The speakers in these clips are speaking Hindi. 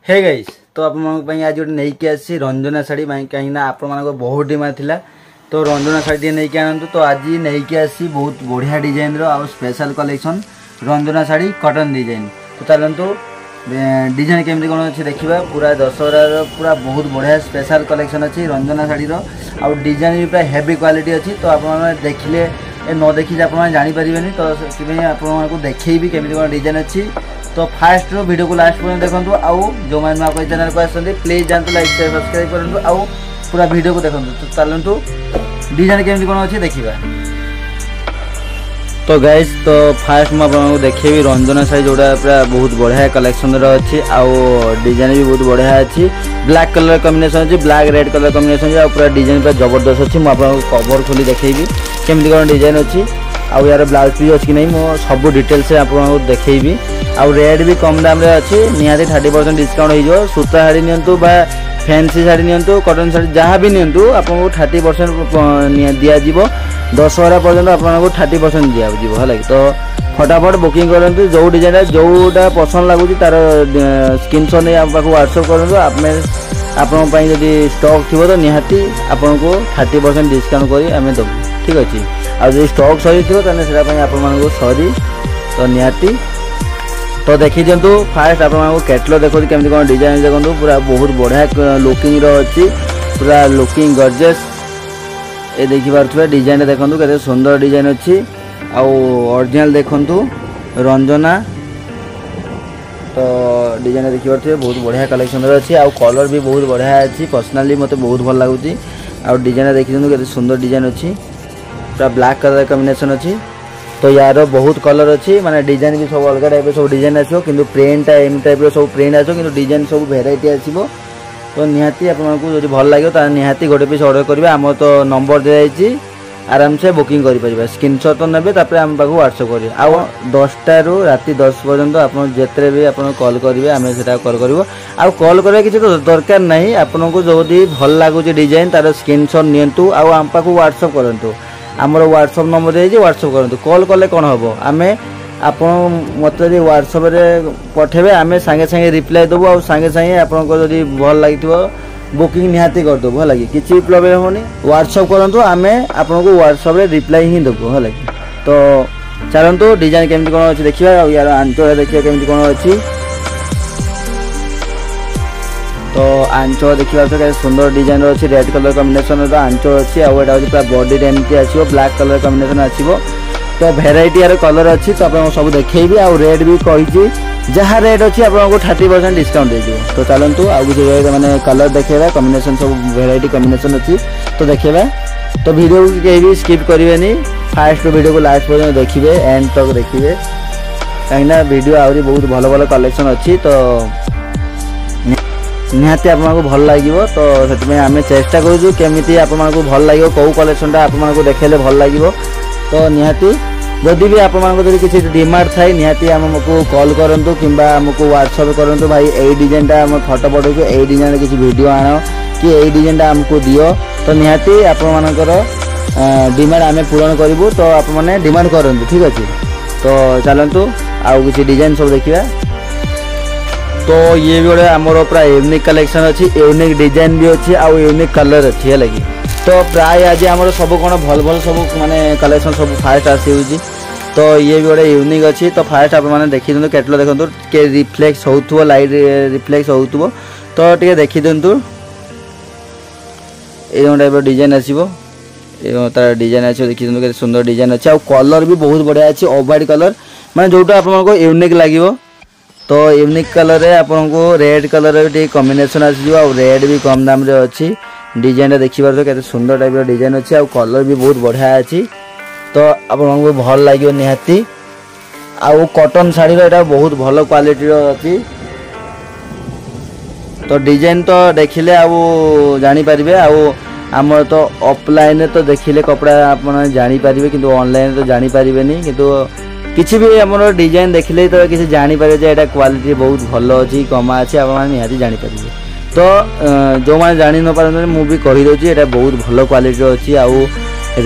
हे गाइस तो आप आज गोटे नहीं कि आसी रंजना शाढ़ी कहीं आप बहुत डिमांड थिला तो रंजना शाढ़ी नहीं कि आनंतु तो आज नहीं कि आसी बहुत बढ़िया डिजाइन रो स्पेशल कलेक्शन रंजना शाढ़ी कटन डिजाइन तो चलतु डिजाइन केमती कौन अच्छे देखा पूरा दशहरार पूरा बहुत बढ़िया स्पेशल कलेक्शन अच्छी रंजना शाढ़ी आउ डिजाइन भी पूरा हेवी क्वालिटी अच्छी तो आप देखिले न देखी आप जानीपारे तो से आपको देखी केमी कौन डिजाइन अच्छी तो फास्ट वीडियो को लास्ट पर्यटन देखो आउ जो मैंने आप चैनल को आसते प्लीज जानते लाइक शेयर सब्सक्राइब करूँ आउ पूरा वीडियो को देखो तो चलतु डिजाइन केमती कौन अच्छे देखा। तो गाइस तो फास्ट मुझे देखी रंजना शाढ़ी जोड़ा पूरा बहुत बढ़िया कलेक्शन अच्छी आउ डिजाइन भी बहुत बढ़िया अच्छी ब्लैक कलर कॉम्बिनेशन अच्छी ब्लैक रेड कलर कॉम्बिनेशन अच्छी पूरा डिजाइन पूरा जबरदस्त अच्छी मुझे कवर खोली देखी केमती कौन डिजाइन अच्छी आउ यार ब्लाउज पीस अच्छी नहीं मो सब डिटेल्स आपको देखी आउ रेट भी कम दाम रे अच्छी निहाती 30% डिस्काउंट हो सूता शाढ़ी नियंतु बा फैंसी शाढ़ी नियंतु कटन शाढ़ी जहाँ भी नियंतु आपको 30% दिज्व दशहरा पर्यटन आपको 30% दिज्व है तो फटाफट बुकिंग करूँ जो डिजाइन जोटा पसंद लगुच तार स्क्रीनशॉट नहीं आप व्हाट्सएप करूँ आपन जदि स्टॉक थी तो निहाती आपको 30% डिस्काउंट करी आम देवु ठीक अच्छे आ स्टॉक सरी थो आपको सरी तो निहाती तो देखी दिंतु फास्ट आपको कैटलॉग देखो केमती कौन डिजाइन देखो पूरा बहुत बढ़िया लुकिंग अच्छी पूरा लुकिंग गॉर्जियस ये देखी पारे डिजाइन देखो केते सुंदर डिजाइन अच्छी आउ ओरिजिनल देखु रंजना तो डिजाइन देखी पारे बहुत बढ़िया कलेक्शन अच्छी आउ कलर भी बहुत बढ़िया अच्छी पर्सनाली मत बहुत भल लगुच आउ डिजाइन देखी दिखाते केते सुंदर डिजाइन अच्छी पूरा ब्लैक कलर कॉम्बिनेशन अच्छी तो यार बहुत कलर अच्छी माने डिजाइन भी सब अलग टाइप सब डिजाइन आसो कि प्रिंट एम टाइप सब प्रिंट आसो कि डिजाइन सब भेराइटी आसो तो निहाती आपको जो भल लगे तो निहाती गोटे पीस ऑर्डर करेंगे आम तो नंबर दिखाई आराम से बुकिंग करेंगे स्क्रीनशॉट तो नेबे तापर आम पाखु व्हाट्सएप करेंगे आउ 10टा रू राति 10 पर्यंत आप जिते भी आप कॉल करेंगे आम से कॉल कर आउ कॉल करा किसी तो दरकार नहीं आपको जो भल लगुच डिजाइन तार स्क्रीनशॉट नियंतु आउ आम पाखु व्हाट्सएप करूँ आमर व्हाट्सएप नंबर देती व्हाट्सएप करूँ कॉल कले कौन हम आम आप मत व्हाट्सएप पठेबे आम सांगे सांगे रिप्लाई देवु आ सांगे सांगे आपको जब भल लगे बुकिंग निहाती करदेबू है कि किसी प्रॉब्लम होनी व्हाट्सएप करूँ आम आपको व्हाट्सएप रिप्लाई ही देवु है तो चलतु डिजाइन केमती कौन अच्छी देखा यार आंचल देखिए केमती कौन अच्छी तो आंचल देखिए सुंदर डिजाइन अच्छी रेड कलर कॉम्बिनेशन आंचल अच्छी आउ पूरा बॉडी एमती आसो ब्लैक कलर कॉम्बिनेशन आसो तो भेराइटी यार कलर अच्छी तो आप सब देखेबी आउ रेट भी कही जहाँ रेट अच्छी आपको 30% डिस्काउंट दे तो चलतु आउ किसी रेट मैंने कलर देखा कॉम्बिनेशन सब भेराइटी कॉम्बिनेशन अच्छी तो देखा तो वीडियो को कहीं भी स्किप करेंगे फास्ट वीडियो को लास्ट पर्यटन देखिए एंड तक देखिए कहीं वीडियो आहरी बहुत भल भल कलेक्शन अच्छी तो निहाती आपको भल लगे तो से आम चेष्टा करुँ आपको भल लगे कौ कलेक्शनटा आपको देखेले भल लगे तो निहाती जदि भी आपको किसी डिमांड थाए निहाती आमको कॉल करूँ कि आमको व्हाट्सएप करूँ भाई यही डिजाइनटा आम फटो पठाऊ यही डिजाइन किसी वीडियो आण कि यही डिजाइनटा आमको दियो तो निहाती आपर डिमांड आम पूरण करूँ तो आपने डिमांड करूँ ठीक अच्छे तो चलतु आउ किसी डिजाइन सब देखा तो ये भी गोटे आमर पूरा यूनिक कलेक्शन अच्छी यूनिक डिजाइन भी अच्छी आउ यूनिक कलर अच्छी है लगी तो प्राय आज आमर सब कौन भल भल सब माने कलेक्शन सब फास्ट आसी तो ये भी गोटे यूनिक अच्छी तो फास्ट आप देखी दिखाँ कैटलॉग देखो के रिफ्लेक्स हो लाइट रिफ्लेक्स हो तो टे देखी दिखाँ ये टाइप डिजाइन आसो तार डिजाइन आसो देखी दिखाँ सुंदर डिजाइन अच्छी आउ कलर भी बहुत बढ़िया अच्छी ऑफ व्हाइट कलर माने जोटा आपको यूनिक लगे तो यूनिक कलर रे आपको रेड कलर भी कॉम्बिनेशन आसीजो आ रेड भी कम दाम रे अच्छी डिजाइन देखी पारे केते सुंदर टाइप डिजाइन अच्छी आ कलर भी बहुत बढ़िया अच्छी तो आपको भल लगे निहाती आउ कॉटन शाढ़ी एटा बहुत भल क्वालिटी अच्छी तो डिजाइन तो देखिले आउ जानी पारिबे आउ आम तो ऑफलाइन तो देखिले कपड़ा आप जानी पारिबे किंतु ऑनलाइन तो जानी पारिबेनी किंतु किसी भी आम डिजाइन देखिले तो किसी जानीपारे जे क्वालिटी बहुत भल अच्छी कमा अच्छी आप निहाती जानीपारे तो जो मैंने जानी न पारते मुझे कहीदे ये बहुत भल क्वालिटी अच्छी आउ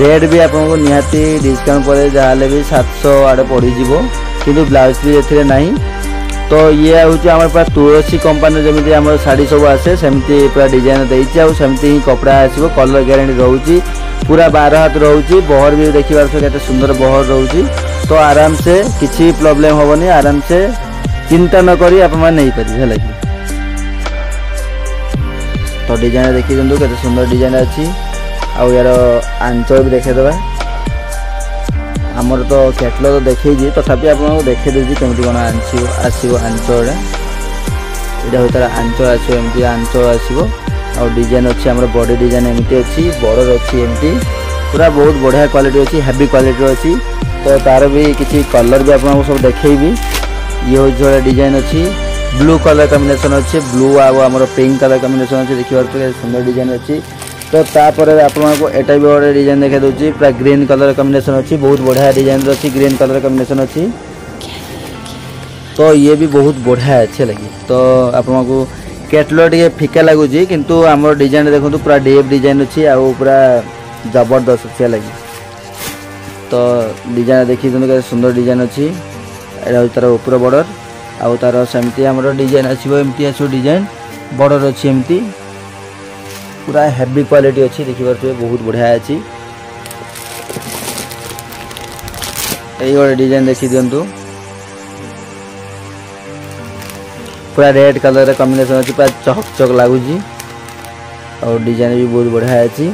रेट भी आपको निहाती डिस्काउंट पर जहाँ भी 700 आड़े पड़ीज किंतु ब्लाउज भी ए ना तो ये हूँ आम पूरा तुलसी कंपानी जमी आम शाढ़ी सब आसे सेमती पूरा डिजाइन देमती ही कपड़ा आसो कलर ग्यारंटी रोचे पूरा 12 हाथ रोचे बहर भी देखिए के सुंदर बहर रोचे तो आराम से किसी प्रॉब्लम हेनी आराम से चिंता न करी आप नहीं पारे है तो डिजाइन देखी दिखाँ के सुंदर डिजाइन अच्छी आउ यार आंचल भी देखेदेवा आमर तो कैटलग तो देखी तथापि आपको देखे देती केमती कौन आसो आंचल यहाँ हूँ तार आंचल आसो एमती आंचल आसो आ डिजाइन अच्छी आम बॉडी डिजाइन एमती अच्छी बॉर्डर अच्छी एमती पूरा बहुत बढ़िया क्वालिटी अच्छी हेवी क्वालिटी अच्छी तो तार भी किसी कलर भी आपको सब देखेबी ये हूँ डिजाइन अच्छी ब्लू कलर कॉम्बिनेशन अच्छी ब्लू आम पिंक कलर कॉम्बिनेशन अच्छी देखिए सुंदर डिजाइन अच्छी तो तापर आपको एटा भी गोटे डिजाइन देखा दूसरी पूरा ग्रीन कलर कॉम्बिनेशन अच्छी बहुत बढ़िया डिजाइन अच्छी ग्रीन कलर कॉम्बिनेशन अच्छी तो ये भी बहुत बढ़िया अच्छे लगी तो आपको कैटलग टे फिका लगुच किंतु आम डिजाइन देखो पूरा डीप डिजाइन अच्छी आउ पूरा जबरदस्त अच्छे लगी तो डिजाइन देखिए सुंदर डिजाइन अच्छी यहाँ तार ऊपर बॉर्डर आउ तार सेमती आम डिजाइन आसो एमती आसो डिजाइन बॉर्डर अच्छी एमती पूरा हेवी क्वालिटी अच्छी देखिए बहुत बढ़िया अच्छी यही गोटे डिजाइन देखी दिंतु पूरा रेड कलर कॉम्बिनेशन अच्छी पूरा चकचक लगुच और डिजाइन भी बहुत बढ़िया अच्छी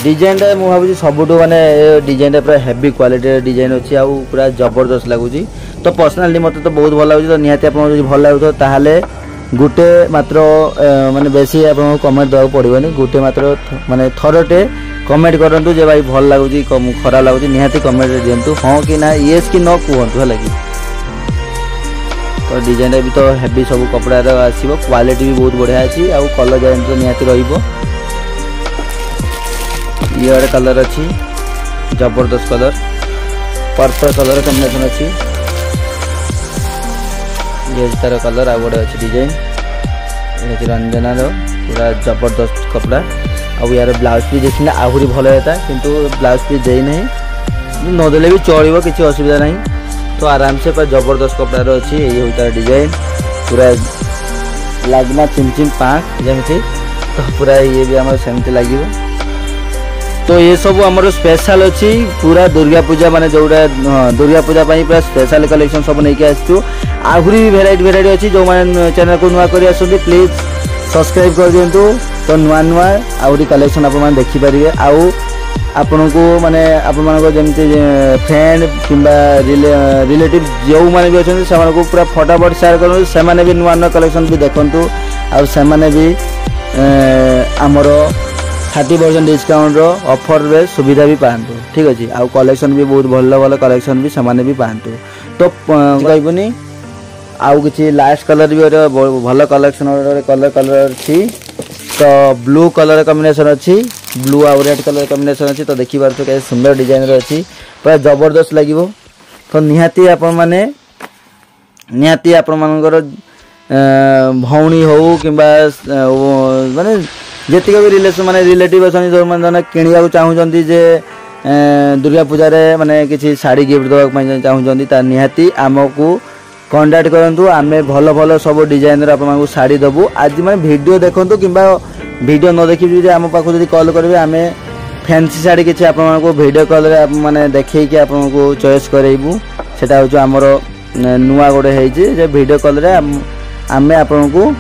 डिजाइन मुझे भावी सबुठ माने डिजाइन पूरा हेवी क्वालिटी डिजाइन अच्छी आउ पूरा जबरदस्त लगुच तो पर्सनाली मत तो बहुत भल लगे तो निहाती आप भल लगुत ताहले गोटे मात्र माने बेसी आपको कमेंट देवा पड़ोनी गोटे मात्र माने थरटे कमेंट करूँ जे भाई भल लगुच खराब लगुच निहाती कमेंट दिंतु हाँ कि ना येस कि न कहतु है लगी तो डिजाइन भी तो हेवी सब कपड़ार आसो क्वालिटी भी बहुत बढ़िया अच्छी आउ कलर ग्यारंटी तो निहाती रहिबो ये गोटे कलर अच्छी जबरदस्त कलर पर्पल कलर कॉम्बिनेशन अच्छी ये तार कलर आ गोटे अच्छी डिजाइन ये रंजनार पूरा जबरदस्त कपड़ा आउ यार ब्लाउज पीस देखने आहरी भल होता किंतु ब्लाउज पीस देना नदेले भी चलो किसी असुविधा नहीं तो आराम से पूरा जबरदस्त कपड़ार अच्छी ये हूँ तार डिजाइन पूरा लगना चिमचिम पाँच जमी तो पूरा ये भी आम सेमती लगे तो ये सब आमर स्पेशल अच्छी पूरा दुर्गा पूजा माने जोड़ा दुर्गा पूजा पूरा स्पेशल कलेक्शन सब नहीं आसचु आहरी भी भेराइटी अच्छी जो मैंने चैनल को नुआ कर आसुँच प्लीज सब्सक्राइब कर दिंतु तो नुआ नुआ आहरी कलेक्शन आप देखिपारे आउ आपण को माने जमी फ्रेंड किंबा रिलेटिव जो मैंने भी अच्छे से पूरा फटाफट शेयर करूँ से भी नुआ नुआ कलेक्शन भी देखु आउ से भी आमर 30% डिस्काउंट ऑफर रे सुविधा भी पातु ठीक अच्छे आउ कलेक्शन भी बहुत भल भल कलेक्शन भी सामाने भी पातु तो कहबनी आउ किसी लास्ट कलर भी भल कलेक्शन कलर अच्छी तो ब्लू कलर कॉम्बिनेशन अच्छी ब्लू आउ रेड कलर कॉम्बिनेशन अच्छी तो देखी पार्थ कैसे सुंदर डिजाइन अच्छी पूरा जबरदस्त लगे तो निहाती आपण माने निहाती आपण मानकर भौणी हो कि माने जेतिक भी रिलेशन माने रिलेटिव अच्छा जो मैंने किणा चाहूँगी जे दुर्गा पूजा माने किसी शाढ़ी गिफ्ट देवाई चाहूँगी निहाती आमको कांटेक्ट करूँ आम भल भल सब डिजाइन आपको शाढ़ी देवु आज मैं वीडियो देखूँ कि वीडियो न देखी आम पाक कॉल करेंगे आम फैंसी शाढ़ी किसी आपको वीडियो कॉल माने देखी आपको चॉइस करेबू सेटा हूँ आमर नुआ गोटे है वीडियो कॉल आम आपको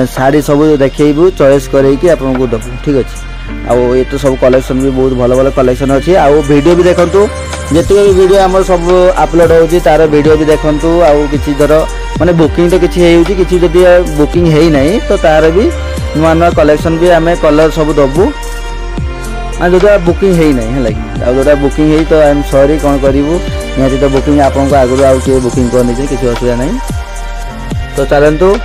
शाढ़ी सब देखू चॉइस करके आपको देवु ठीक अच्छे आउ ये तो सब कलेक्शन भी बहुत भल भल कलेक्शन अच्छी आउ वीडियो भी देखूँ जितने भी वीडियो आम सब अपलोड होची तार वीडियो भी देखूँ आउ किसी धर माने बुकिंग तो किसी किसी जदि बुकिंग है नहीं तो तार भी नुआ नुआ कलेक्शन भी आम कलर सब दबू जो बुकिंग है नहीं है जो बुकिंग है तो आई एम सॉरी कौन करूँ निहाती तो बुकिंग आपको आगुरी आउ किए बुकिंग करनी किसी असुविधा नहीं तो चलतु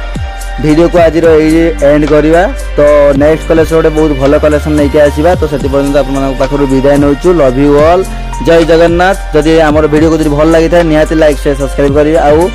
वीडियो को आज एंड करवा तो नेक्स्ट कलेक्शन गोटे बहुत भल कलेक्शन नहीं आसवा तो से पाखर विदाय नौ लव यू ऑल जय जगन्नाथ जदि आम वीडियो को भल लगी था निहाती लाइक शेयर सब्सक्राइब करेंगे आउ